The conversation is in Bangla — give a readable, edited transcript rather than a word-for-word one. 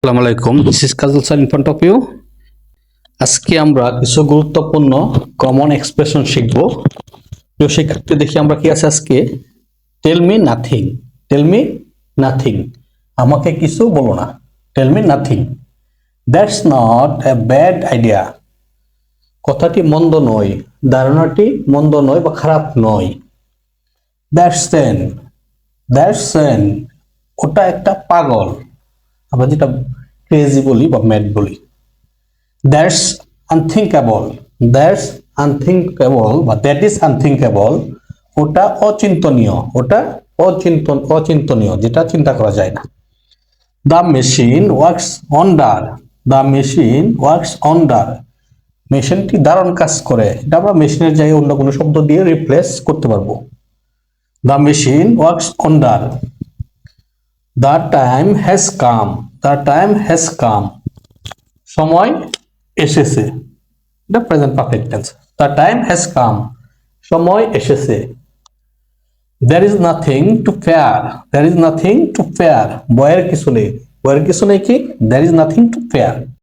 আসসালামু আলাইকুম, this is Kajal sir in front of you. আজকে আমরা কিছু গুরুত্বপূর্ণ কমন এক্সপ্রেশন শিখব। প্রিয় শিক্ষার্থী, দেখি আমরা কি আছে আজকে। Tell me nothing. Tell me nothing, আমাকে কিছু বলো না। Tell me nothing. That's not a bad idea. কথাটি মন্দ নয়, ধারণাটি মন্দ নয় বা খারাপ নয়। দ্যাটস সেন। দ্যাটস সেন, ওটা একটা পাগল। আমরা যেটা ক্রেজি বলি বা ম্যাড বলি। That's unthinkable. দ্যাটস আনথিঙ্কেবল বা দ্যাট ইজ আনথিঙ্কেবল, ওটা অচিন্তনীয়। ওটা অচিন্তনীয়, যেটা চিন্তা করা যায় না। The machine works অন্ডার। The machine works wonder, মেশিনটি দারুণ কাজ করে। এটা আমরা মেশিনের জায়গায় অন্য কোনো শব্দ দিয়ে রিপ্লেস করতে পারবো। The machine works অন্ডার। The time has come. The time has come, সময় এসেছে। এটা present perfect tense. The time has come, সময় এসেছে। There is nothing to fear. There is nothing to fear, ভয়ের কিছু নেই। ভয়ের কিছু নেই কি? There is nothing to fair.